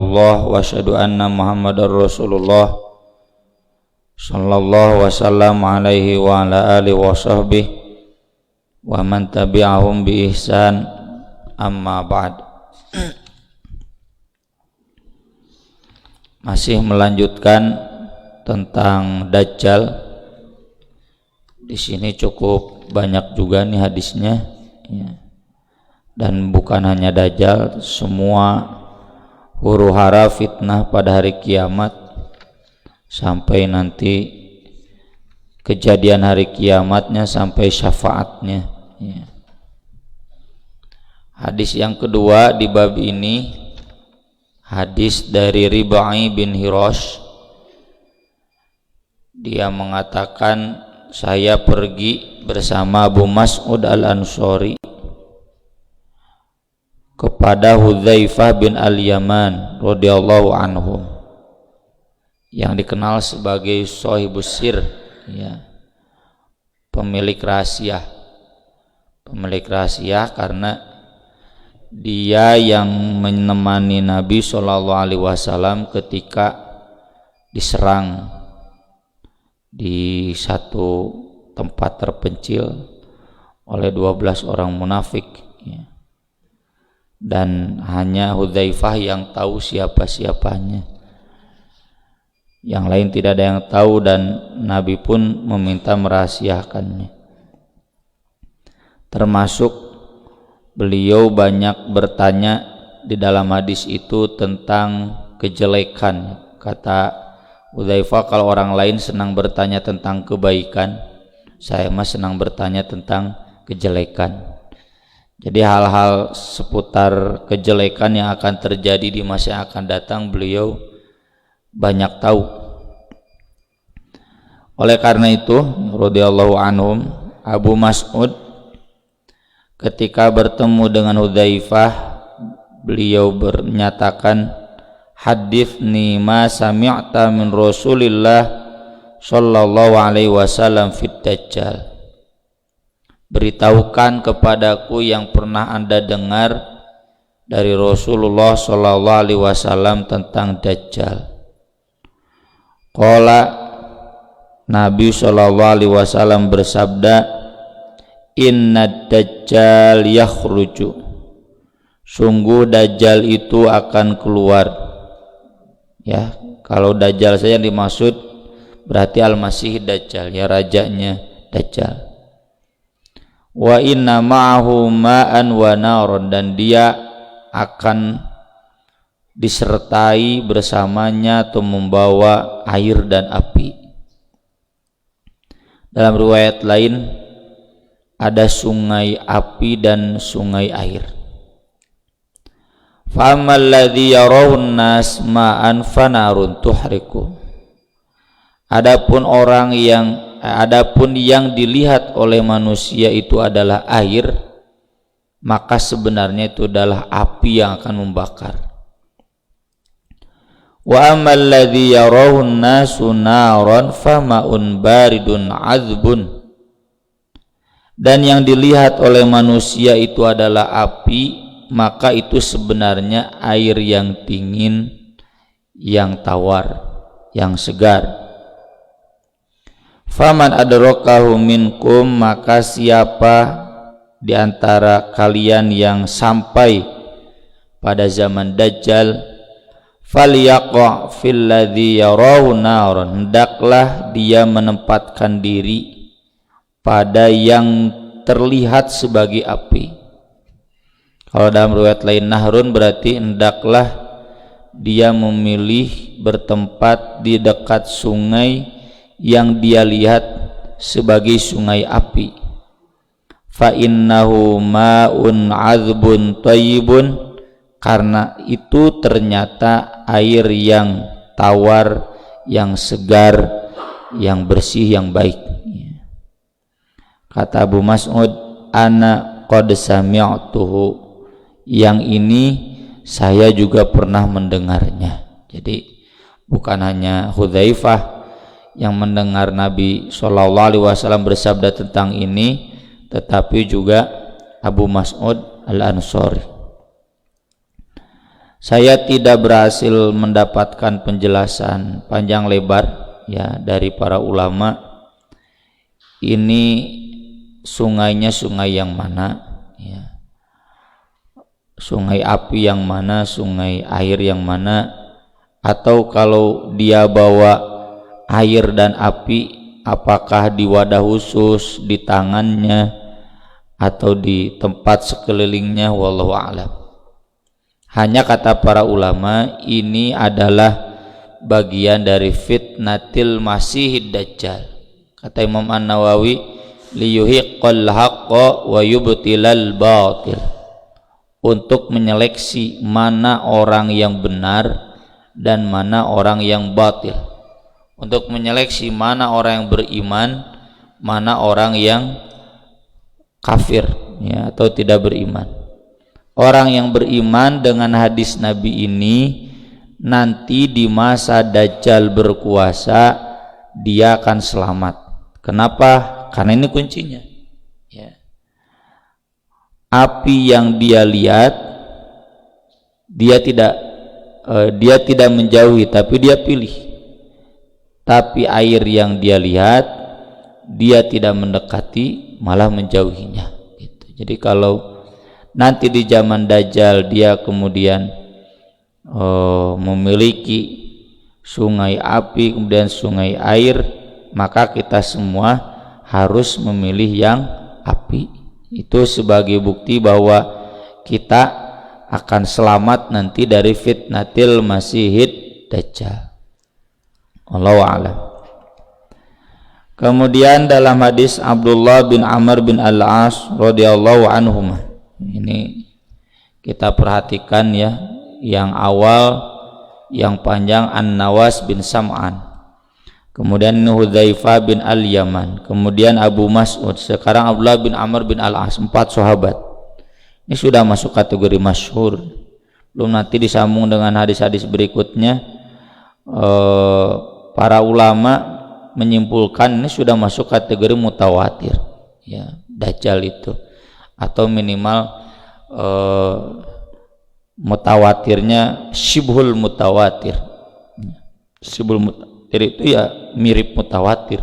illallah wa asyhadu anna Muhammadar Rasulullah sallallahu wasallam alaihi wa ala alihi wa sahbihi wa man tabi'ahum bi ihsan, amma ba'd. Masih melanjutkan tentang Dajjal. Di sini cukup banyak juga nih hadisnya ya. Dan bukan hanya Dajjal, semua huru hara fitnah pada hari kiamat sampai nanti kejadian hari kiamatnya sampai syafaatnya ya. Hadis yang kedua di bab ini, hadis dari Rib'i bin Hirash. Dia mengatakan, saya pergi bersama Abu Mas'ud al-Ansari kepada Hudzaifah bin al-Yaman radhiyallahu anhu, yang dikenal sebagai Shahibus Sir ya, pemilik rahasia karena dia yang menemani Nabi SAW ketika diserang di satu tempat terpencil oleh 12 orang munafik ya. Dan hanya Hudzaifah yang tahu siapa-siapanya, yang lain tidak ada yang tahu, dan Nabi pun meminta merahasiakannya. Termasuk beliau banyak bertanya di dalam hadis itu tentang kejelekan. Kata Hudzaifah, kalau orang lain senang bertanya tentang kebaikan, saya mah senang bertanya tentang kejelekan. Jadi hal-hal seputar kejelekan yang akan terjadi di masa yang akan datang beliau banyak tahu. Oleh karena itu radhiyallahu anhum, Abu Mas'ud ketika bertemu dengan Hudzaifah, beliau menyatakan, hadithni ma sami'ta min Rasulillah sallallahu alaihi wasallam fit Dajjal. Beritahukan kepadaku yang pernah Anda dengar dari Rasulullah sallallahu alaihi wasallam tentang Dajjal. Qala, Nabi sallallahu alaihi wasallam bersabda, inna Dajjal yakhruju, sungguh Dajjal itu akan keluar ya. Kalau Dajjal saja dimaksud berarti Al-Masih Dajjal ya, rajanya Dajjal. Wa inna ma'ahu ma'an wa naron, dan dia akan disertai bersamanya atau membawa air dan api. Dalam riwayat lain ada sungai api dan sungai air. Famal ladzi yarawun nas ma'an fanarun tuhriku. Adapun yang dilihat oleh manusia itu adalah air, maka sebenarnya itu adalah api yang akan membakar. Wa amal ladzi yarawun nasu naran fama'un baridun azbun. Dan yang dilihat oleh manusia itu adalah api, maka itu sebenarnya air yang dingin, yang tawar, yang segar. Faman adrakahu minkum, maka siapa di antara kalian yang sampai pada zaman Dajjal, falyaqa fil ladzi yarahu naran, hendaklah dia menempatkan diri pada yang terlihat sebagai api. Kalau dalam riwayat lain nahrun, berarti hendaklah dia memilih bertempat di dekat sungai yang dia lihat sebagai sungai api. Fa innahu ma'un azbun thayyibun, karena itu ternyata air yang tawar, yang segar, yang bersih, yang baik. Kata Abu Mas'ud, ana qad sami'tuhu, yang ini saya juga pernah mendengarnya. Jadi bukan hanya Hudzaifah yang mendengar Nabi SAW bersabda tentang ini, tetapi juga Abu Mas'ud al-Ansari. Saya tidak berhasil mendapatkan penjelasan panjang lebar ya dari para ulama. Ini sungainya sungai yang mana ya. Sungai api yang mana, sungai air yang mana, atau kalau dia bawa air dan api apakah di wadah khusus, di tangannya atau di tempat sekelilingnya, wallahu a'lam. Hanya kata para ulama ini adalah bagian dari fitnatil masihid dajjal. Kata Imam An-Nawawi, liyuhiqqal haqqa wa yubtilal batil, untuk menyeleksi mana orang yang benar dan mana orang yang batil, untuk menyeleksi mana orang yang beriman, mana orang yang kafir ya, atau tidak beriman. Orang yang beriman dengan hadis Nabi ini nanti di masa Dajjal berkuasa dia akan selamat. Kenapa? Karena ini kuncinya ya. Api yang dia lihat dia tidak menjauhi, tapi dia pilih. Tapi air yang dia lihat dia tidak mendekati, malah menjauhinya gitu. Jadi kalau nanti di zaman Dajjal dia kemudian memiliki sungai api kemudian sungai air, maka kita semua harus memilih yang api. Itu sebagai bukti bahwa kita akan selamat nanti dari fitnatil masihid dajjal. Allahu a'lam. Kemudian dalam hadis Abdullah bin Amr bin Al-As radhiyallahu anhuma, ini kita perhatikan ya, yang awal yang panjang An-Nawas bin Sam'an, kemudian Hudzaifah bin Al-Yaman, kemudian Abu Mas'ud, sekarang Abdullah bin Amr bin Al-As, 4 sahabat. Ini sudah masuk kategori masyhur. Belum nanti disambung dengan hadis-hadis berikutnya, para ulama menyimpulkan ini sudah masuk kategori mutawatir ya, Dajjal itu, atau minimal mutawatirnya syibhul mutawatir. Syibhul mutawatir itu ya mirip mutawatir,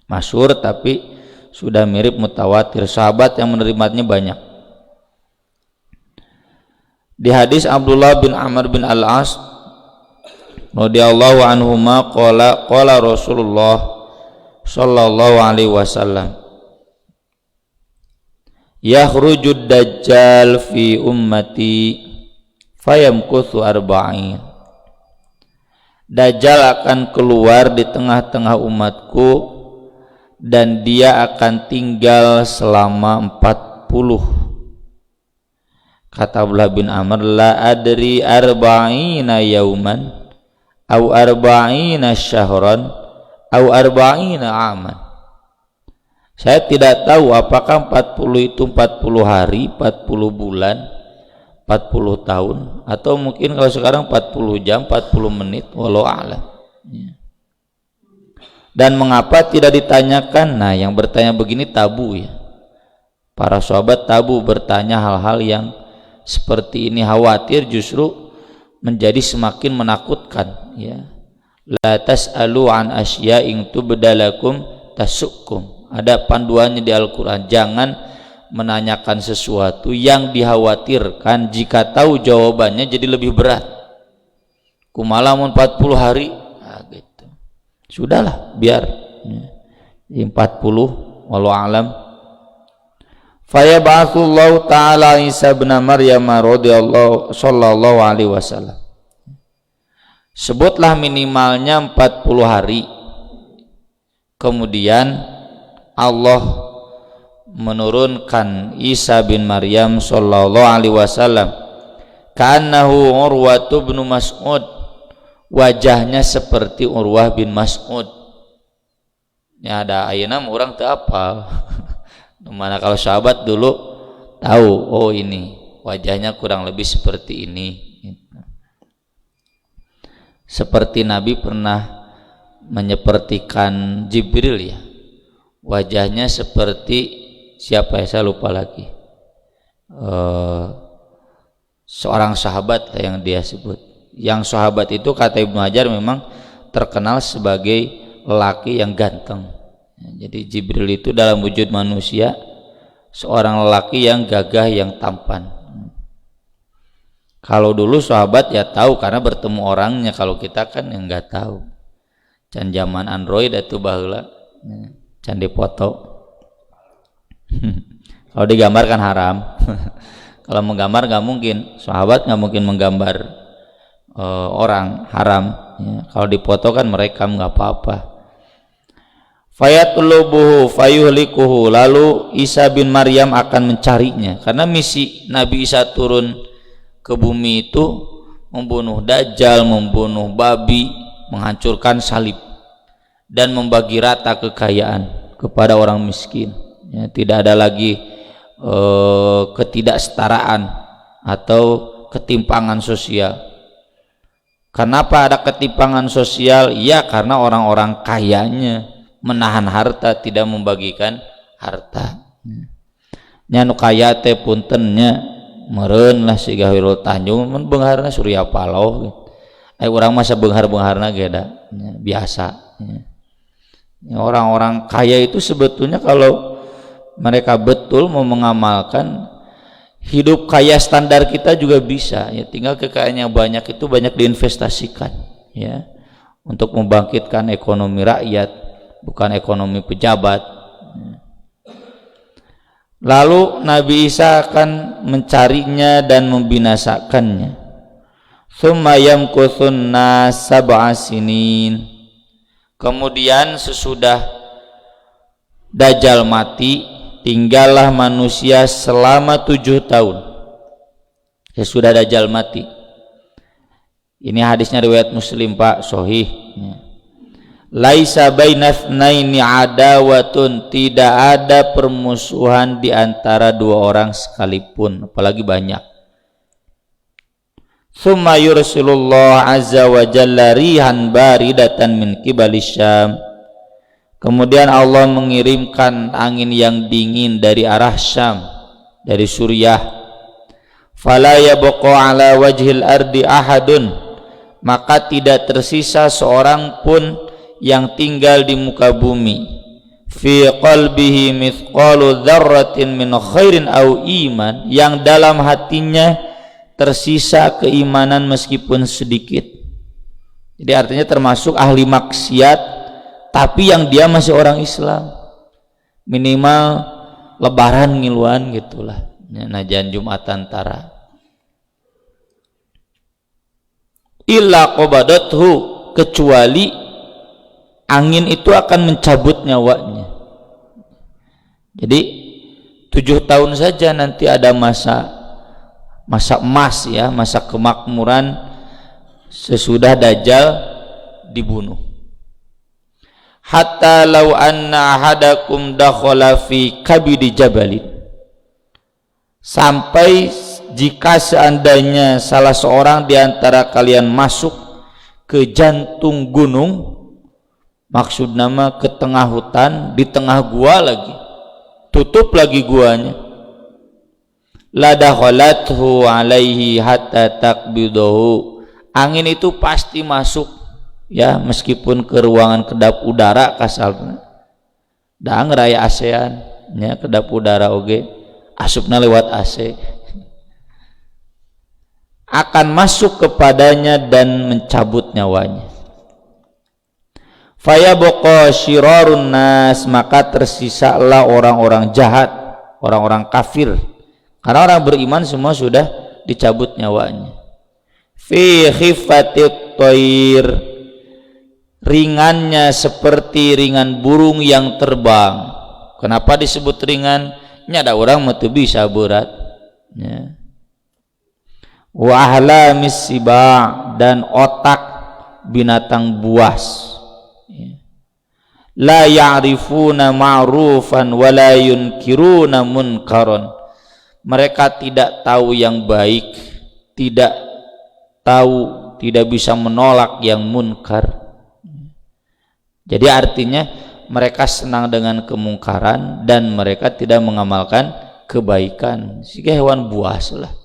masyhur tapi sudah mirip mutawatir. Sahabat yang menerimanya banyak. Di hadis Abdullah bin Amr bin Al-As radhiyallahu anhuma qala Rasulullah sallallahu alaihi wasallam, yakhrujud dajjal fi ummati fayamkuthu arba'in. Dajjal akan keluar di tengah-tengah umatku dan dia akan tinggal selama 40. Kata Abdullah bin Amr, la adri arba'ina yauman au arba'ina syahran au arba'ina aman. Saya tidak tahu apakah 40 itu 40 hari, 40 bulan, 40 tahun, atau mungkin kalau sekarang 40 jam, 40 menit, wallahu a'lam. Dan mengapa tidak ditanyakan? Nah, yang bertanya begini tabu ya. Para sahabat tabu bertanya hal-hal yang seperti ini, khawatir justru menjadi semakin menakutkan ya. La tas'alu an asya'in tubdalakum tasukkum. Ada panduannya di Al-Quran, jangan menanyakan sesuatu yang dikhawatirkan jika tahu jawabannya jadi lebih berat. Kumalamun 40 hari nah, gitu. Sudahlah biar ya. 40 wallahu alam. Fayab'atsullahu ta'ala Isa bin Maryam radhiyallahu sallallahu alaihi wasallam. Sebutlah minimalnya 40 hari. Kemudian Allah menurunkan Isa bin Maryam sallallahu alaihi wasallam, ka'annahu Urwah bin Mas'ud, wajahnya seperti Urwah bin Mas'ud. Ya ada ayeuna orang teu apal. Mana kalau sahabat dulu tahu, oh ini wajahnya kurang lebih seperti ini. Seperti Nabi pernah menyepertikan Jibril ya, wajahnya seperti siapa ya, saya lupa lagi, seorang sahabat yang dia sebut. Yang sahabat itu kata Ibnu Hajar memang terkenal sebagai lelaki yang ganteng. Jadi Jibril itu dalam wujud manusia seorang lelaki yang gagah, yang tampan. Kalau dulu sahabat ya tahu karena bertemu orangnya, kalau kita kan yang nggak tahu. Can zaman Android itu baheula, can dipoto. Kalau digambar kan haram. Kalau menggambar nggak mungkin, sahabat nggak mungkin menggambar orang, haram. Ya. Kalau dipoto kan merekam nggak apa-apa. Fayatlubuhu fayuhlikuhu, lalu Isa bin Maryam akan mencarinya karena misi Nabi Isa turun ke bumi itu membunuh Dajjal, membunuh babi, menghancurkan salib dan membagi rata kekayaan kepada orang miskin. Ya, tidak ada lagi ketidaksetaraan atau ketimpangan sosial. Kenapa ada ketimpangan sosial? Ya karena orang-orang kayanya menahan harta, tidak membagikan harta. Nya nu kaya teh puntennya meureun lah si Gawirul Tanjung mun beungharna Surya Paloh gitu. Urang mah sabeunghar-beungharna ge da biasa. Orang-orang kaya itu sebetulnya kalau mereka betul mau mengamalkan hidup kaya standar kita juga bisa ya, tinggal kekayaannya banyak itu banyak diinvestasikan ya untuk membangkitkan ekonomi rakyat, bukan ekonomi pejabat. Lalu Nabi Isa akan mencarinya dan membinasakannya. Tsumma yamkuthun nas sab'a sinin. Kemudian sesudah Dajjal mati, tinggallah manusia selama 7 tahun. Sesudah Dajjal mati. Ini hadisnya riwayat Muslim Pak, sahih. Laisa bainatsnaini adawatun, tidak ada permusuhan di antara dua orang sekalipun, apalagi banyak. Tsumma yursilullah azza wa jalla rihan baridatan min qibalis Syam. Kemudian Allah mengirimkan angin yang dingin dari arah Syam, dari Suriah. Fala yabqa ala wajhil ardi ahadun, maka tidak tersisa seorang pun yang tinggal di muka bumi fi qalbihi mithqalu dzarratin min khairin au iman, yang dalam hatinya tersisa keimanan meskipun sedikit. Jadi artinya termasuk ahli maksiat tapi yang dia masih orang Islam, minimal lebaran ngiluan gitulah, najan Jumatan tara. Illa qabadathu, kecuali angin itu akan mencabut nyawanya. Jadi 7 tahun saja nanti ada masa emas ya, masa kemakmuran sesudah Dajjal dibunuh. Hatta law anna ahadakum dakhala fi kabidi jabalin, sampai jika seandainya salah seorang di antara kalian masuk ke jantung gunung, maksud nama ke tengah hutan, di tengah gua lagi, tutup lagi guanya, la dakhalathu alaihi hatta taqbidahu, angin itu pasti masuk ya, meskipun ke ruangan kedap udara kasalna da ngeraya ASEAN nya, kedap udara oge asupna lewat AC, akan masuk kepadanya dan mencabut nyawanya. Fayabqa syirarun nas, maka tersisalah orang-orang jahat, orang-orang kafir, karena orang beriman semua sudah dicabut nyawanya. Fi khifatit thair, ringannya seperti ringan burung yang terbang. Kenapa disebut ringan? Nya ada orang mah teu bisa berat ya. Wa ahlamis siba, dan otak binatang buas. La ya'rifuna ma'rufan wa la yunkiruna munkaron, mereka tidak tahu yang baik, tidak bisa menolak yang munkar. Jadi artinya mereka senang dengan kemungkaran dan mereka tidak mengamalkan kebaikan. Siga hewan buas lah.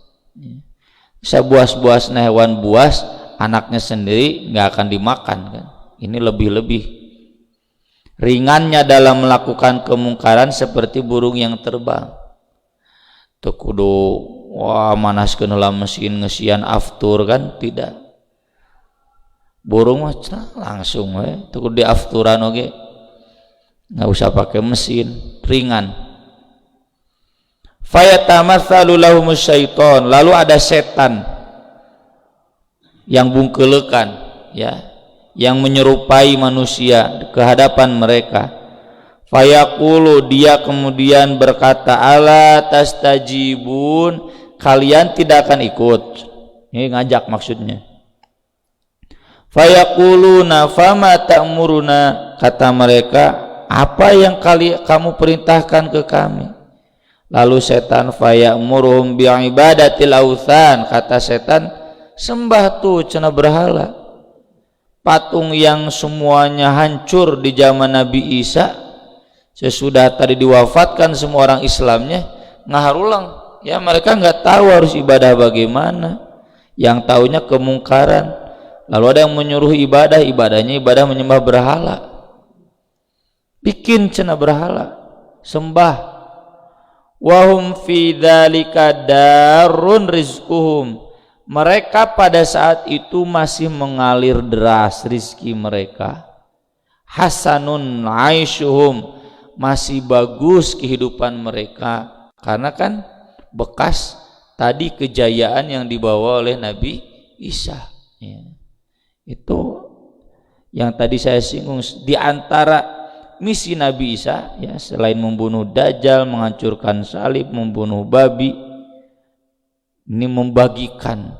Sebuas-buasna hewan buas, anaknya sendiri nggak akan dimakan kan. Ini lebih-lebih ringannya dalam melakukan kemungkaran seperti burung yang terbang. Teu kudu wah manaskeun heula mesin ngesian aftur kan, tidak. Burung mah langsung we, teu kudu diafturan oge. Nggak usah pakai mesin, ringan. Fayatamatsalu lahumus syaiton, lalu ada setan yang bungkelekan ya, yang menyerupai manusia ke hadapan mereka. Fayaqulu, dia kemudian berkata, ala tastajibun, kalian tidak akan ikut. Ini ngajak maksudnya. Fayaquluna fama ta'muruna, kata mereka, apa yang kamu perintahkan ke kami? Lalu setan faya'muruhum bi'ibadatil authan, kata setan, sembah tuh cenah berhala, patung yang semuanya hancur di zaman Nabi Isa. Sesudah tadi diwafatkan semua orang Islamnya, ngaharulang ya, mereka nggak tahu harus ibadah bagaimana, yang tahunya kemungkaran. Lalu ada yang menyuruh ibadah, ibadahnya ibadah menyembah berhala, bikin cenah berhala, sembah. Wahum fi dzalika darun rizquhum, mereka pada saat itu masih mengalir deras rizki mereka. Hasanun aishuhum, masih bagus kehidupan mereka, karena kan bekas tadi kejayaan yang dibawa oleh Nabi Isa ya. Itu yang tadi saya singgung, di antara misi Nabi Isa ya, selain membunuh Dajjal, menghancurkan salib, membunuh babi, ini membagikan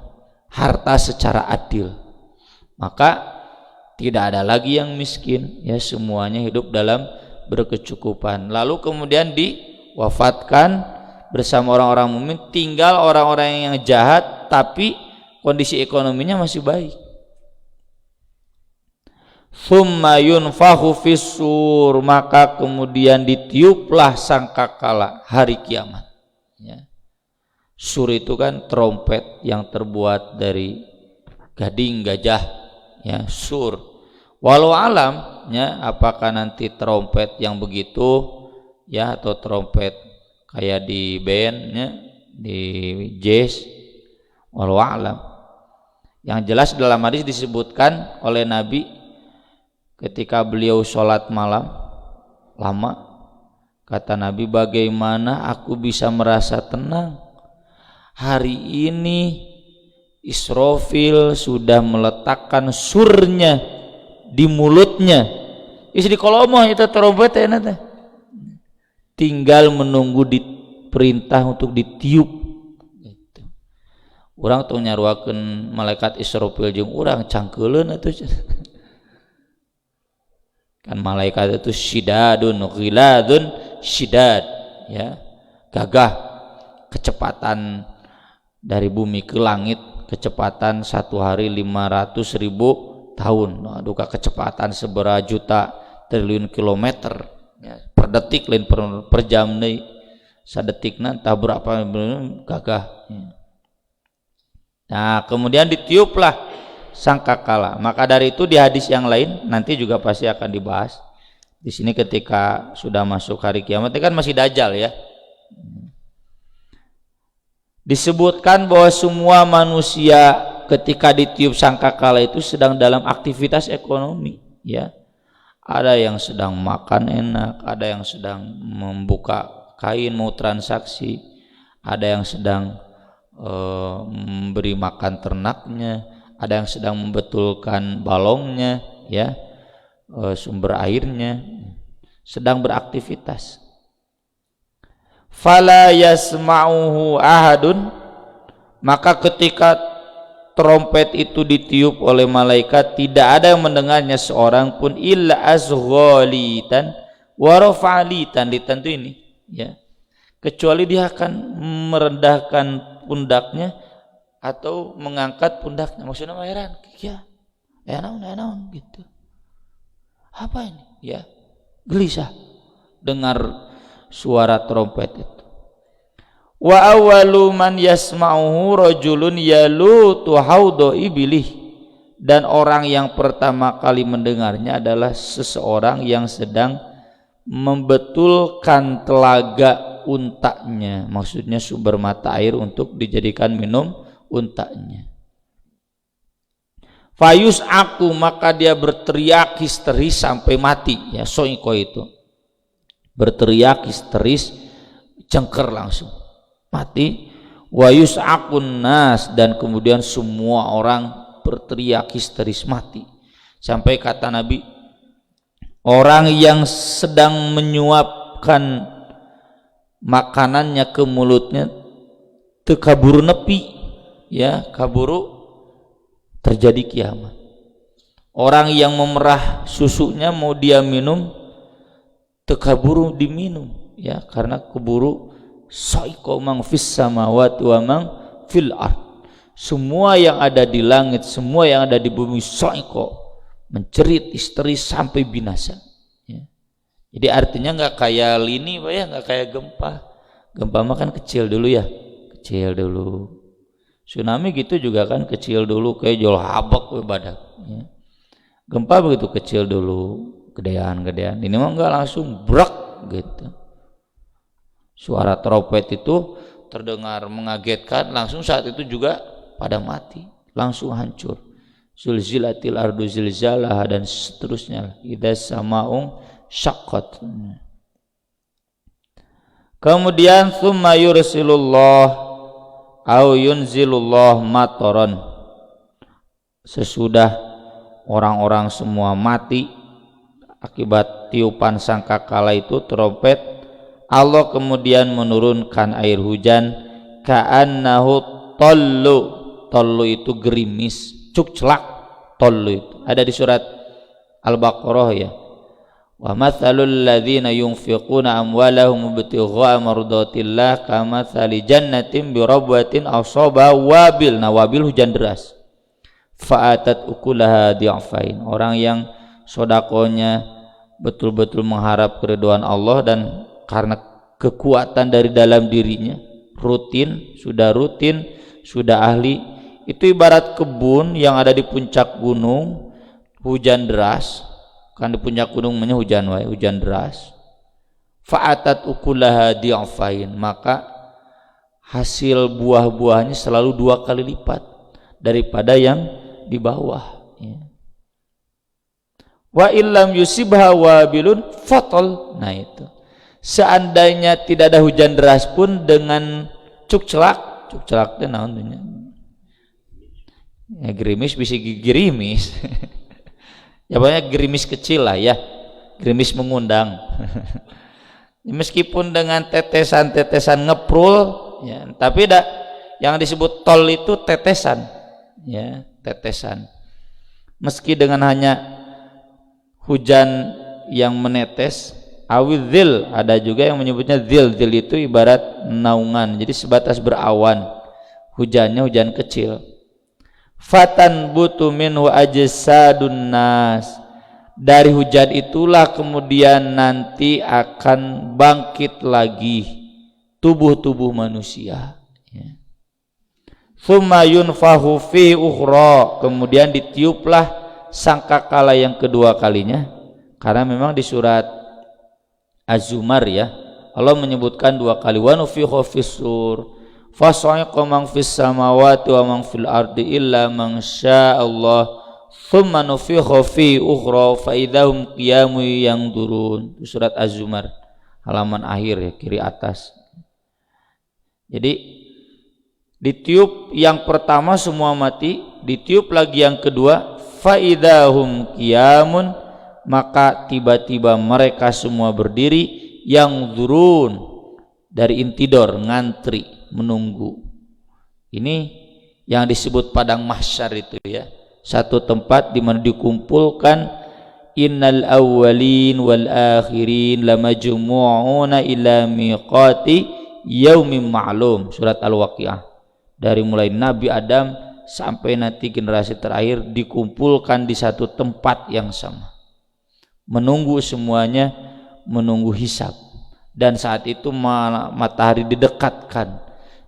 harta secara adil. Maka tidak ada lagi yang miskin ya, semuanya hidup dalam berkecukupan. Lalu kemudian diwafatkan bersama orang-orang mukmin, tinggal orang-orang yang jahat tapi kondisi ekonominya masih baik. Tsumma yunfahu fis-sur, maka kemudian ditiuplah sangkakala hari kiamat ya. Sur itu kan trompet yang terbuat dari gading gajah ya, sur. Walau alam ya, apakah nanti trompet yang begitu ya, atau trompet kayak di band ya, di jazz, walau alam. Yang jelas dalam hadis disebutkan oleh Nabi ketika beliau sholat malam lama, kata Nabi, bagaimana aku bisa merasa tenang hari ini? Israfil sudah meletakkan surnya di mulutnya, isi di kolomoh itu trompet ya, tinggal menunggu diperintah untuk ditiup gitu. Urang tuh nyaruakeun malaikat Israfil jeung urang cangkeuleun atuh kan, malaikat itu syidadun ghiladun syidad ya, gagah, kecepatan dari bumi ke langit, kecepatan satu hari 500.000 tahun. Aduh, kecepatan seberapa juta triliun kilometer ya, per detik lain per jam nih, sadetikna entah berapa gagah ya. Nah kemudian ditiuplah sangkakala. Maka dari itu di hadis yang lain nanti juga pasti akan dibahas. Di sini ketika sudah masuk hari kiamat ini kan masih Dajjal ya, disebutkan bahwa semua manusia ketika ditiup sangkakala itu sedang dalam aktivitas ekonomi ya. Ada yang sedang makan enak, ada yang sedang membuka kain mau transaksi, ada yang sedang memberi makan ternaknya, ada yang sedang membetulkan balongnya ya, sumber airnya, sedang beraktivitas. Fala yasma'uhu ahadun, maka ketika trompet itu ditiup oleh malaikat, tidak ada yang mendengarnya seorang pun illa azghalitan wa rafa'alitan, ditantu ini ya, kecuali dia akan merendahkan pundaknya atau mengangkat pundaknya. Maksudnya heran ya, naon gitu, apa ini ya, gelisah dengar suara trompet itu. Wa awwalu man yasma'uhu rajulun yalutu haudha ibilih, dan orang yang pertama kali mendengarnya adalah seseorang yang sedang membetulkan telaga untanya, maksudnya sumber mata air untuk dijadikan minum untanya. Fayus aku, maka dia berteriak histeris sampai mati, ya soiko itu berteriak histeris, cengker langsung mati. Wayus akun nas, dan kemudian semua orang berteriak histeris mati. Sampai kata Nabi, orang yang sedang menyuapkan makanannya ke mulutnya tekaburu nepi, ya kaburu terjadi kiamat. Orang yang memerah susunya mau dia minum tekaburu diminum, ya karena keburu. Saiko mang fis samawati wa mang fil ard, semua yang ada di langit, semua yang ada di bumi, saiko mencerit histeris sampai binasa, ya. Jadi artinya nggak kayak lini Pak ya, nggak kayak gempa. Gempa mah kan kecil dulu ya, kecil dulu. Tsunami gitu juga kan kecil dulu, kayak jol habak badak, ya. Gempa begitu kecil dulu, gedean. Ini mah nggak langsung brak gitu. Suara trompet itu terdengar mengagetkan, langsung saat itu juga pada mati, langsung hancur. Zulzilatil ardu zilzalaha, dan seterusnya. Idza sama'un syaqqat. Kemudian tsumma yursilullah au yunzilullah mataran. Sesudah orang-orang semua mati akibat tiupan sangkakala itu, trompet, Allah kemudian menurunkan air hujan, ka'annahu tollu itu gerimis, cukcelak, tollu itu ada di surat Al-Baqarah ya. Wa mathalul ladzina yunfiquna amwalahum ibtigha'a mardatillah kamathali jannatin bi rabwatin asaba wabil. Nah, wabil hujan deras. Fa'atat ukulaha di'afain. Orang yang sodakonya betul-betul mengharap keridhaan Allah, dan karena kekuatan dari dalam dirinya, rutin, sudah ahli, itu ibarat kebun yang ada di puncak gunung, hujan deras, kan di puncak gunung namanya hujan deras. Fa'atat ukulaha di'afain, maka hasil buah-buahnya selalu 2 kali lipat daripada yang di bawah, ya. Wa illam yusibha wabilun fatal. Nah itu, seandainya tidak ada hujan deras pun, dengan cukcelak itu naon ya, gerimis bisa gerimis ya banyak gerimis kecil lah ya, gerimis mengundang meskipun dengan tetesan ngeprul ya, tapi yang disebut tol itu tetesan, ya tetesan. Meski dengan hanya hujan yang menetes, awidhil, ada juga yang menyebutnya zil itu ibarat naungan, jadi sebatas berawan, hujannya hujan kecil. Fatan butu minhu ajsadun nas, dari hujan itulah kemudian nanti akan bangkit lagi tubuh-tubuh manusia, ya. Tsumma yunfahu fi ukhra, kemudian ditiuplah sangkakala yang kedua kalinya, karena memang di surat Az-Zumar ya, Allah menyebutkan 2 kali, wa nufikha fis-sur fasa'iqa man fis samawati wa man fil ardi illa man sya'allah thumma nufikha fi ukhra fa idahum qiyamun yanzurun. Surat Az-Zumar halaman akhir ya, kiri atas. Jadi ditiup yang pertama semua mati, ditiup lagi yang kedua, fa idahum qiyamun, maka tiba-tiba mereka semua berdiri, yang zurun, dari intidor, ngantri, menunggu. Ini yang disebut padang mahsyar itu ya, satu tempat di mana dikumpulkan innal awwalin wal akhirin lamajmu'una ila miqati yaumin ma'lum, surat Al-Waqiah. Dari mulai Nabi Adam sampai nanti generasi terakhir dikumpulkan di satu tempat yang sama, menunggu semuanya, menunggu hisab. Dan saat itu matahari didekatkan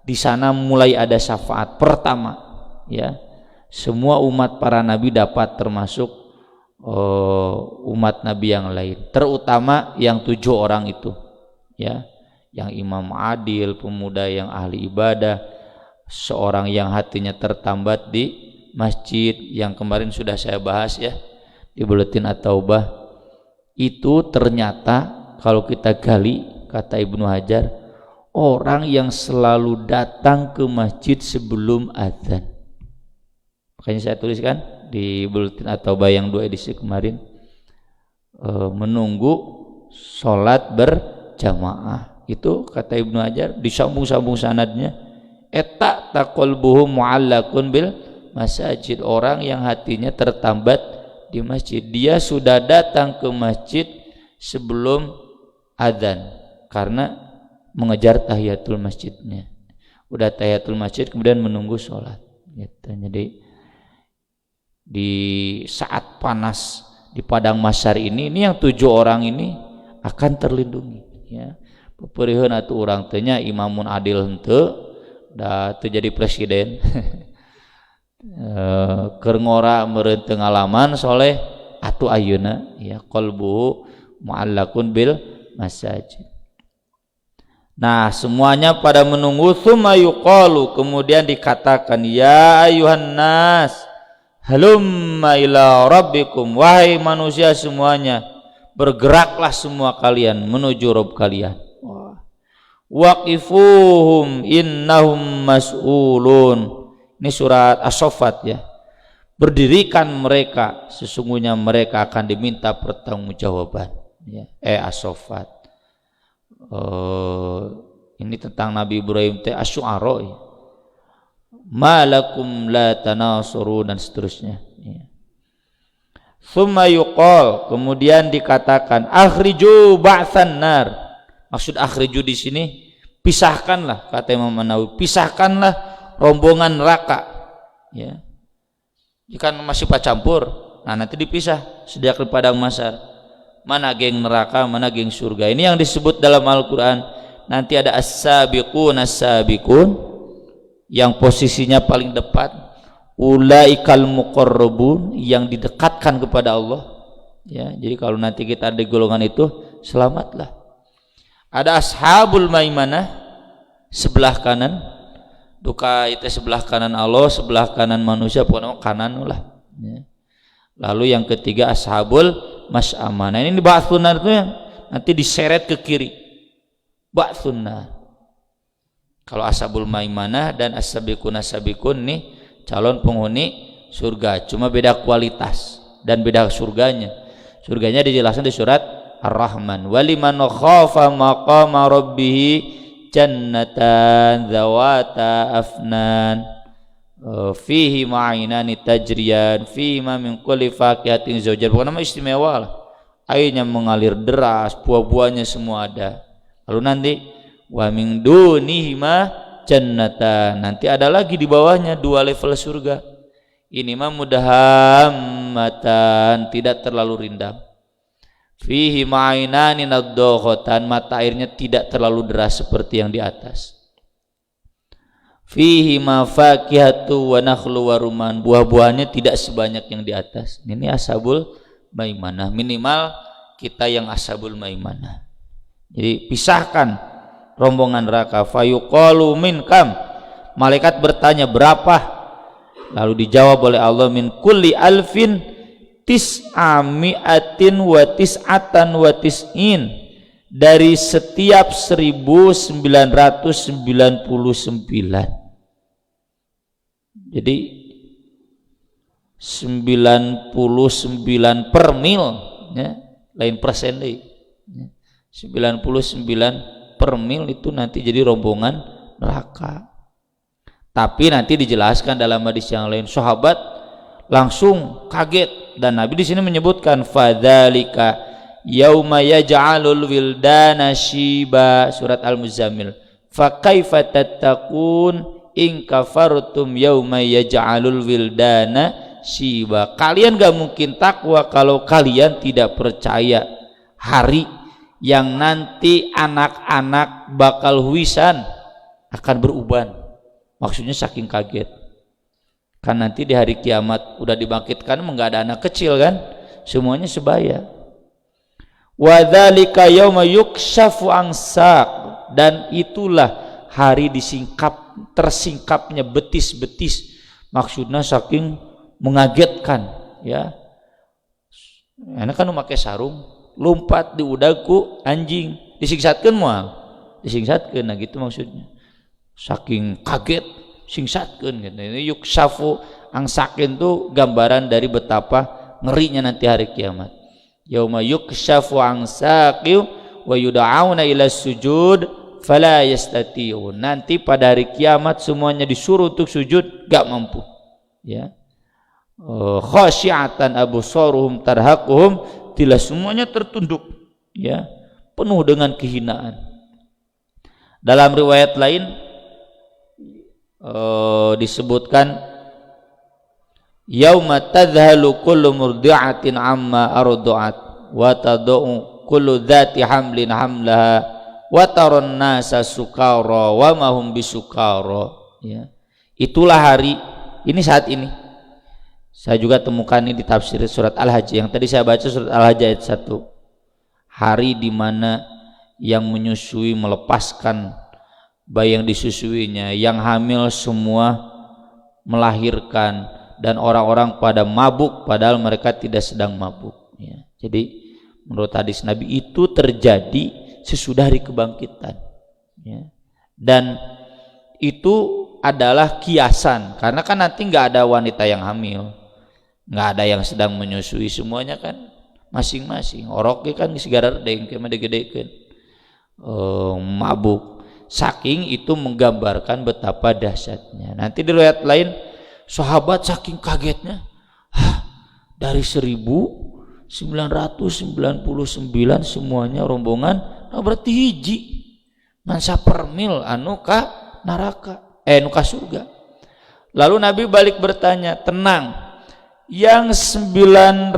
Di sana mulai ada syafaat pertama, ya. Semua umat para nabi dapat, termasuk umat nabi yang lain, terutama yang 7 orang itu, ya, yang imam adil, pemuda yang ahli ibadah, seorang yang hatinya tertambat di masjid, yang kemarin sudah saya bahas ya di buletin at-taubah. Itu ternyata kalau kita gali, kata Ibnu Hajar, orang yang selalu datang ke masjid sebelum azan. Makanya saya tuliskan di buletin at-taubah yang 2 edisi kemarin, menunggu sholat berjamaah. Itu kata Ibnu Hajar, disambung-sambung sanadnya, eta taqalbuhu mu'allakun bil masajid, orang yang hatinya tertambat di masjid. Dia sudah datang ke masjid sebelum adzan karena mengejar tahiyatul masjidnya. Udah tahiyatul masjid kemudian menunggu sholat gitu. Jadi di saat panas di padang mahsyar ini yang 7 orang ini akan terlindungi, ya. Peperiheun atuh urang teh nya imamun adil henteu da teu jadi presiden. Keur ngora meureun teu ngalaman soleh atuh ayeuna, ya, qalbu mu'allakun bil masajid. Nah, semuanya pada menunggu. Tsumma yuqalu, kemudian dikatakan, ya ayuhan nas halumma ila rabbikum, wahai manusia semuanya, bergeraklah semua kalian menuju Rabb kalian. Waqifuhum innahum mas'ulun. Ini surat As-Saffat, ya. Berdirikan mereka, sesungguhnya mereka akan diminta pertanggungjawaban, ya. As-Saffat. Ini tentang Nabi Ibrahim teh Asy-Syu'ara, ya. Malakum la tanasuru, dan seterusnya, ya. Tsumma yuqal, kemudian dikatakan, akhriju ba'tsan nar. Maksud akhriju di sini pisahkanlah, kata Imam Nawawi, pisahkanlah rombongan neraka, ya. Jika masih pacampur, nah nanti dipisah, sediakan padang mahsyar, mana geng neraka, mana geng surga. Ini yang disebut dalam Al-Qur'an. Nanti ada as-sabiqun, yang posisinya paling depan, ulaikal muqarrabun, yang didekatkan kepada Allah, ya. Jadi kalau nanti kita ada di golongan itu, selamatlah. Ada ashabul maimanah, sebelah kanan, duka itu sebelah kanan Allah, sebelah kanan manusia, pokoknya kanan lah, ya. Lalu yang ketiga ashabul mas'amah. Nah, ini ba'tsunnar itu yang nanti diseret ke kiri, ba'tsunnar. Kalau ashabul maimanah dan as-sabiqun nih calon penghuni surga, cuma beda kualitas dan beda surganya. Surganya dijelaskan di surat Ar-Rahman, waliman khafa maqama rabbih jannatan zawata afnan fihi ma'inani tajriyan fihi ma min kulli fakihatin zawjan. Pokoknya nama istimewa lah, airnya mengalir deras, buah-buahnya semua ada. Lalu nanti wa min dunihima jannatan, nanti ada lagi di bawahnya 2 level surga. Ini mah mudahammatan, tidak terlalu rindam. Fihi ma'inani naddoghatan, mata airnya tidak terlalu deras seperti yang di atas. Fihi ma fakihatu wa nakhlu wa rumman, buah-buahnya tidak sebanyak yang di atas. Ini ashabul maimanah, minimal kita yang ashabul maimanah. Jadi pisahkan rombongan neraka. Fayuqalu min kam, malaikat bertanya berapa, lalu dijawab oleh Allah, min kulli alfin tis'ami'atin wa tis'atan wa tis'in, dari setiap 1999. Jadi 99 per mil, ya, lain persen deh, ya. 99 per mil itu nanti jadi rombongan neraka. Tapi nanti dijelaskan dalam hadis yang lain, sahabat langsung kaget, dan Nabi di sini menyebutkan fadzalika yauma yaj'alul wildana shiba, surat Al-Muzammil, fa kaifa tattaqun in kafartum yauma yaj'alul wildana shiba. Kalian gak mungkin takwa kalau kalian tidak percaya hari yang nanti anak-anak bakal huisan, akan beruban. Maksudnya saking kaget. Kan nanti di hari kiamat udah dibangkitkan enggak ada anak kecil kan? Semuanya sebaya. Wa dzalika yauma yukshafu ansaq, dan itulah hari tersingkapnya betis-betis. Maksudnya saking mengagetkan ya. Enak kan memakai sarung, lompat di udaku anjing, disingsatkeun moal. Disingsatkeun nah gitu maksudnya. Saking kaget singsatkeun gitu. Ini yuksafu angsakeun tuh gambaran dari betapa ngerinya nanti hari kiamat. Yauma yukshafu ansaqi wa yud'auna ila sujud fala yastati'un. Nanti pada hari kiamat semuanya disuruh untuk sujud gak mampu. Ya. Khasyi'atan absaruhum tarhaquhum, tidak semuanya tertunduk ya, penuh dengan kehinaan. Dalam riwayat lain disebutkan yauma tadhalu kullu murdi'atin amma arda'at wa tad'u kullu dzati hamlin hamlaha wa taran nasa sukara wa ma hum bisukara ya. Itulah hari ini, saat ini saya juga temukan ini di tafsir surat Al-Hajj yang tadi saya baca, surat Al-Hajj ayat 1. Hari di mana yang menyusui melepaskan bayi yang disusuinya, yang hamil semua melahirkan, dan orang-orang pada mabuk padahal mereka tidak sedang mabuk ya. Jadi menurut hadis Nabi itu terjadi sesudah hari kebangkitan ya. Dan itu adalah kiasan, karena kan nanti nggak ada wanita yang hamil, nggak ada yang sedang menyusui, semuanya kan masing-masing oroknya kan segala deng kemana gedekeun mabuk. Saking itu menggambarkan betapa dahsyatnya. Nanti di riwayat lain sahabat saking kagetnya, dari 1999 semuanya rombongan, nah berarti hiji mansa permil anu ka neraka nu ka surga. Lalu Nabi balik bertanya, tenang, yang 999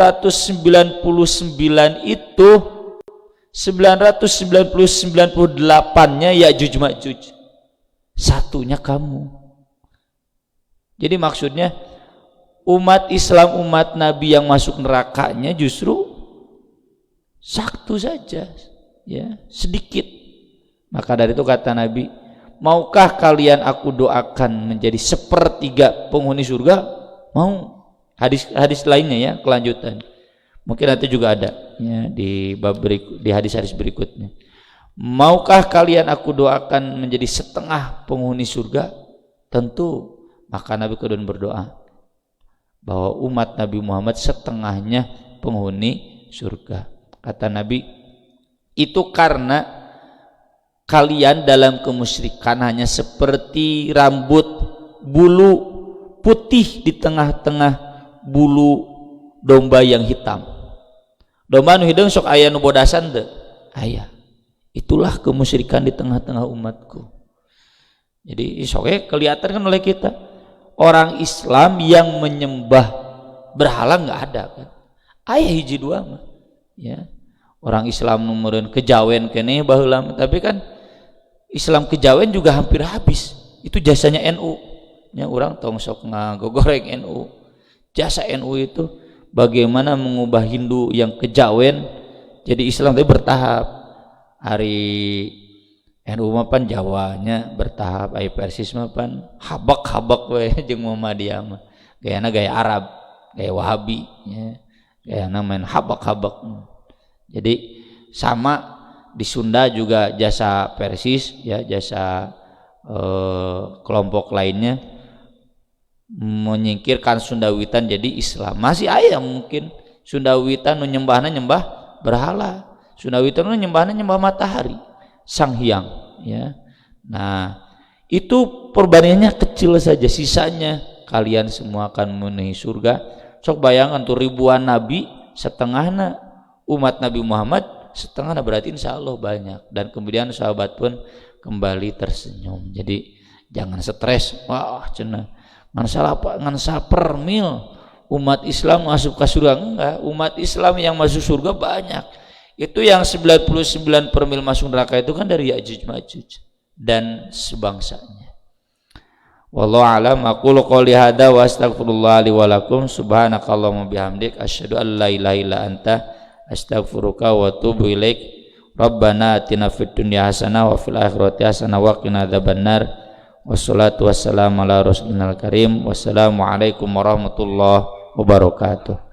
itu 998-nya Ya'juj Ma'juj, satunya kamu. Jadi maksudnya umat Islam, umat Nabi yang masuk nerakanya justru satu saja ya, sedikit. Maka dari itu kata Nabi, maukah kalian aku doakan menjadi sepertiga penghuni surga? Mau. Hadis lainnya ya, kelanjutan mungkin nanti juga ada ya di bab di hadis-hadis berikutnya. Maukah kalian aku doakan menjadi setengah penghuni surga? Tentu. Maka Nabi kemudian berdoa bahwa umat Nabi Muhammad setengahnya penghuni surga. Kata Nabi, itu karena kalian dalam kemusyrikan hanya seperti rambut bulu putih di tengah-tengah bulu domba yang hitam. Domba nu hideung sok aya nu bodasan teu? Aya. Itulah kemusyrikan di tengah-tengah umatku. Jadi sok kelihatan kan oleh kita. Orang Islam yang menyembah berhala enggak ada kan. Aya hiji dua mah. Ya. Orang Islam numereun kejawen keneh baheula, tapi kan Islam kejawen juga hampir habis. Itu jasanya NU. Ya, orang tong sok ngagogoreng NU. Jasa NU itu bagaimana mengubah Hindu yang kejawen jadi Islam, tapi bertahap. Hari NU mah pan Jawanya bertahap, ai Persis mah pan habak-habak we jeung Muhammadiyah mah. Gayana gaya Arab, gaya Wahabi ya. Gayana main habak-habak. Jadi sama di Sunda juga jasa Persis ya, jasa kelompok lainnya menyingkirkan Sundawitan jadi Islam. Masih aya mungkin Sundawitan nu nyembahna nyembah berhala, Sundawitan nu nyembahna nyembah matahari, Sang Hyang ya. Nah, itu perbandingannya kecil saja, sisanya kalian semua akan memenuhi surga. Sok bayangkan tuh ribuan nabi, setengahnya umat Nabi Muhammad, setengahnya berarti insya Allah banyak. Dan kemudian sahabat pun kembali tersenyum. Jadi jangan stres, wah cenah ngan saper mil umat Islam masuk ke surga. Enggak, umat Islam yang masuk surga banyak. Itu yang 99 per mil masuk neraka itu kan dari Ya'juj Ma'juj dan sebangsanya. Wallahu alam. Aqulu qouli hadza wa astaghfirullah li wa lakum. Subhanakallahumma bihamdik asyhadu an la ilaha illa anta astaghfiruka wa atubu ilaik. Rabbana atina fid dunya hasanah wa fil akhirati hasanah wa qina adzabannar. Wassalatu wassalamu ala rasulil karim. Wassalamu alaikum warahmatullahi wabarakatuh.